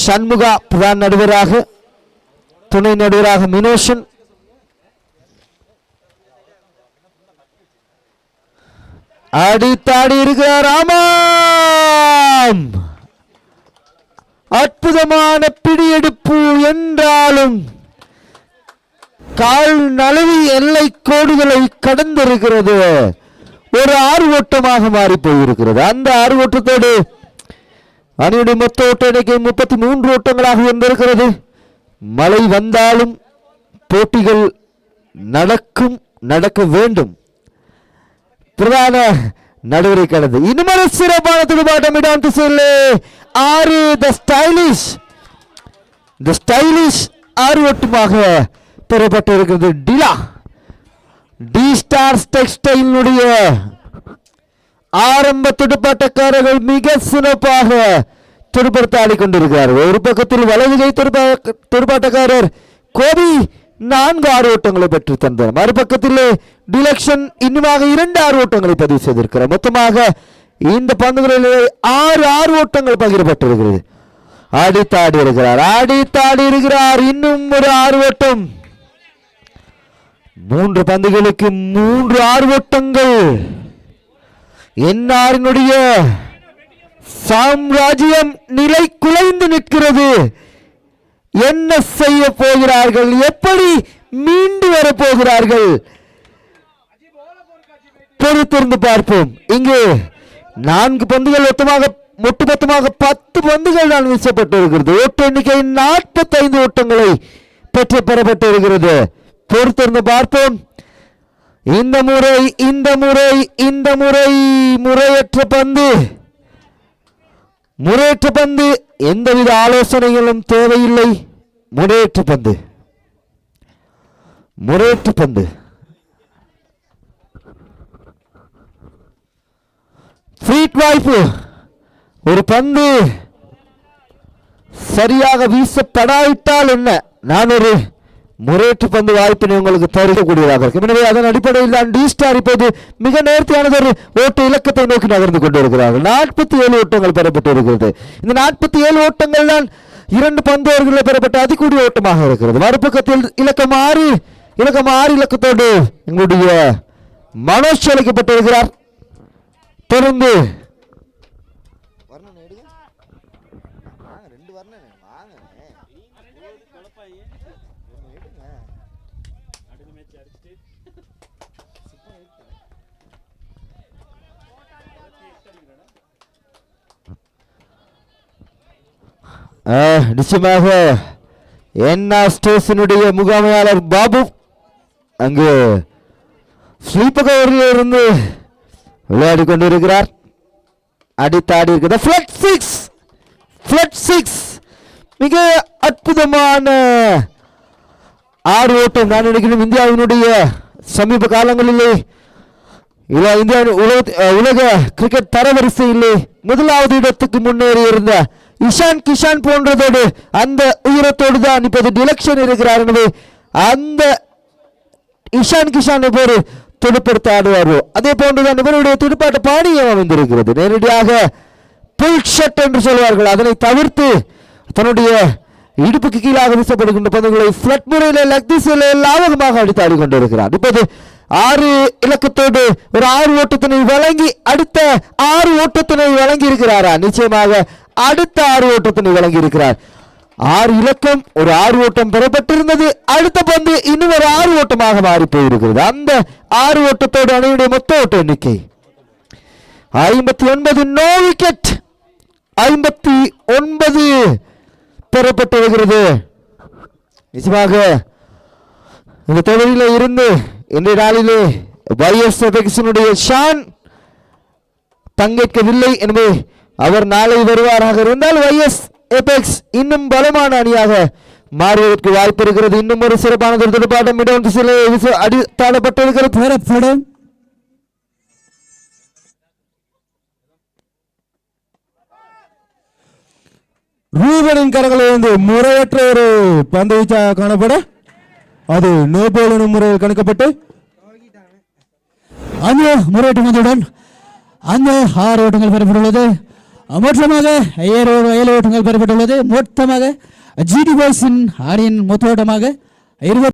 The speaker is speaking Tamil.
சண்முகா பிரதான நடுவராக, துணை நடுவராக மினோஷன், அடித்தாடி இருக்கிறார். ஆமாம், அற்புதமான பிடியெடுப்பு என்றாலும் கால் நழுவி எல்லை கோடுகளை கடந்திருக்கிறது. ஒரு ஆறு ஓட்டமாக மாறி போயிருக்கிறது. அந்த ஆறு ஓட்டத்தோடு அணியுடைய மொத்த ஓட்ட எண்ணிக்கை 33 ஓட்டங்களாக இருந்திருக்கிறது. மழை வந்தாலும் போட்டிகள் நடக்க வேண்டும். பிரதான நடுவரை கடந்து இன்னும் சிறப்பான துடுப்பாட்டம் இடம் திசையிலே 6 தி ஸ்டைலிஷ் 6 ஓட்டமாக பெறப்பட்டிருக்கிறது. டி ஸ்டார்ஸ் டெக்ஸ்டைலினுடைய ஆரம்ப துடுப்பாட்டக்காரர்கள் மிக சிறப்பாக துடுப்படுத்த ஆடிக்கொண்டிருக்கிறார்கள். ஒரு பக்கத்தில் வலதுகை துடுப்பாட்டக்காரர் கோபி 4 6 ஓட்டங்களை பெற்று தந்தார். மறுபக்கத்தில் டிலக்ஷன் இன்னுமாக 2 6 ஓட்டங்களை பதிவு செய்திருக்கிறார். மொத்தமாக இந்த பந்துகளில் 6 ஓட்டங்கள் பகிரப்பட்டிருக்கிறது. அடித்தாடி இருக்கிறார். இன்னும் ஒரு 6 ஓட்டம். 3 பந்துகளுக்கு 3 6 ஓட்டங்கள். என்னாரினுடைய சாம்ராஜ்யம் நிலை குலைந்து நிற்கிறது. என்ன செய்ய போகிறார்கள்? எப்படி மீண்டு வரப்போகிறார்கள்? பொறுத்திருந்து பார்ப்போம். இங்கு 4 பந்துகள் ஒட்டுமொத்தமாக 10 பந்துகள் தான் வீசப்பட்டிருக்கிறது. ஓட்ட எண்ணிக்கை 45 ஓட்டங்களை பெறப்பட்டிருக்கிறது. பொறுத்திருந்து பார்ப்போம். இந்த முறை முறையற்ற பந்து எந்தவித ஆலோசனைகளும் தேவையில்லை. முறையற்ற பந்து ஃபீட் வாய்ப்பு. ஒரு பந்து சரியாக வீசப்படாவிட்டால் என்ன, நான் ஒரு முறையற்ற பந்து வாய்ப்பினை உங்களுக்கு தருகக்கூடியதாக இருக்கும். எனவே அதன் அடிப்படையில் தான் டி ஸ்டார் இப்போது மிக நேர்த்தியானது ஒரு ஓட்ட இலக்கத்தை நோக்கி நகர்ந்து கொண்டிருக்கிறார்கள். 47 ஓட்டங்கள் பெறப்பட்டு இருக்கிறது. இந்த 47 ஓட்டங்கள் தான் 2 பந்தோர்களை பெறப்பட்ட அதிகூடிய ஓட்டமாக இருக்கிறது. மறுபக்கத்தில் இலக்கம் 6 இலக்கத்தோடு எங்களுடைய மனோஜ் அழைக்கப்பட்டிருக்கிறார். தொடர்ந்து நிச்சயமாக ஸ்டேஷனுடைய முகாமையாளர் பாபு அங்கு ஸ்லீப்பகரில் இருந்து விளையாடி கொண்டிருக்கிறார். அடித்தாடி இருக்கிற ஃபிளட் சிக்ஸ் மிக அற்புதமான 6 ஓட்டம். நான் நினைக்கிறேன் இந்தியாவினுடைய சமீப காலங்களிலே உலக கிரிக்கெட் தரவரிசையிலே முதலாவது இடத்துக்கு முன்னேறி இருந்த இஷான் கிஷான் போன்றதோடு அந்த உயரத்தோடு தான் இப்போது டிலக்ஷன் இருக்கிறார். எனவே அந்த இஷான் கிஷான் போது துடுப்படுத்த ஆடுவாரோ அதே போன்றுதான் இவருடைய துடுப்பாட்ட பாணியம் அமைந்திருக்கிறது. நேரடியாக புல் ஷட் என்று சொல்வார்கள். அதனை தவிர்த்து தன்னுடைய இடுப்புக்கு கீழாக வீசப்படுகின்ற பந்துகளை ஃபிளட் முறையிலே லெக் திசையிலே லாபகமாக அடித்து ஆடிக்கொண்டிருக்கிறார். இப்போது 6 இலக்கத்தோடு ஒரு 6 ஓட்டத்தினை வழங்கி அடுத்த 6 ஓட்டத்தினை வழங்கி இருக்கிறாரா? நிச்சயமாக அடுத்த 6 ஓட்டத்தினை வழங்கி இருக்கிறார். 6 இலக்கம் ஒரு 6 ஓட்டம் பெறப்பட்டிருந்தது. அடுத்த பந்து இன்னும் ஒரு 6 ஓட்டமாக மாறி போயிருக்கிறது. அந்த 6 ஓட்டத்தோடு அணியுடைய மொத்த ஓட்ட எண்ணிக்கை 59. நோ விக்கெட் 59 பெறப்பட்டிருக்கிறது. நிச்சயமாக இந்த தொடரில் இருந்து இன்றைய நாளிலே ஷான் பங்கேற்கவில்லை. எனவே அவர் நாளை வருவாராக இருந்தால் YS Apex இன்னும் பலமான அணியாக மாறுவதற்கு வாய்ப்பு இருக்கிறது. இன்னும் ஒரு சிறப்பான துடுப்பாட்டம் அடித்தாடப்பட்டிருக்கிறது. ரூபனின் கரங்களில் இருந்து முறையற்ற ஒரு பந்து வீச்சாக காணப்பட அது நோ பால் எனும் முறையில் கணிக்கப்பட்டு அந்த முறையீட்டு பந்துடன் அந்த 6 ஓட்டங்கள் பெறப்பட்டுள்ளது. மொத்தமாக 7 ஓட்டங்கள் பெறப்பட்டுள்ளது. மொத்தமாக ஜிடி பாய்ஸின் அணியின் மொத்த ஓட்டமாக 20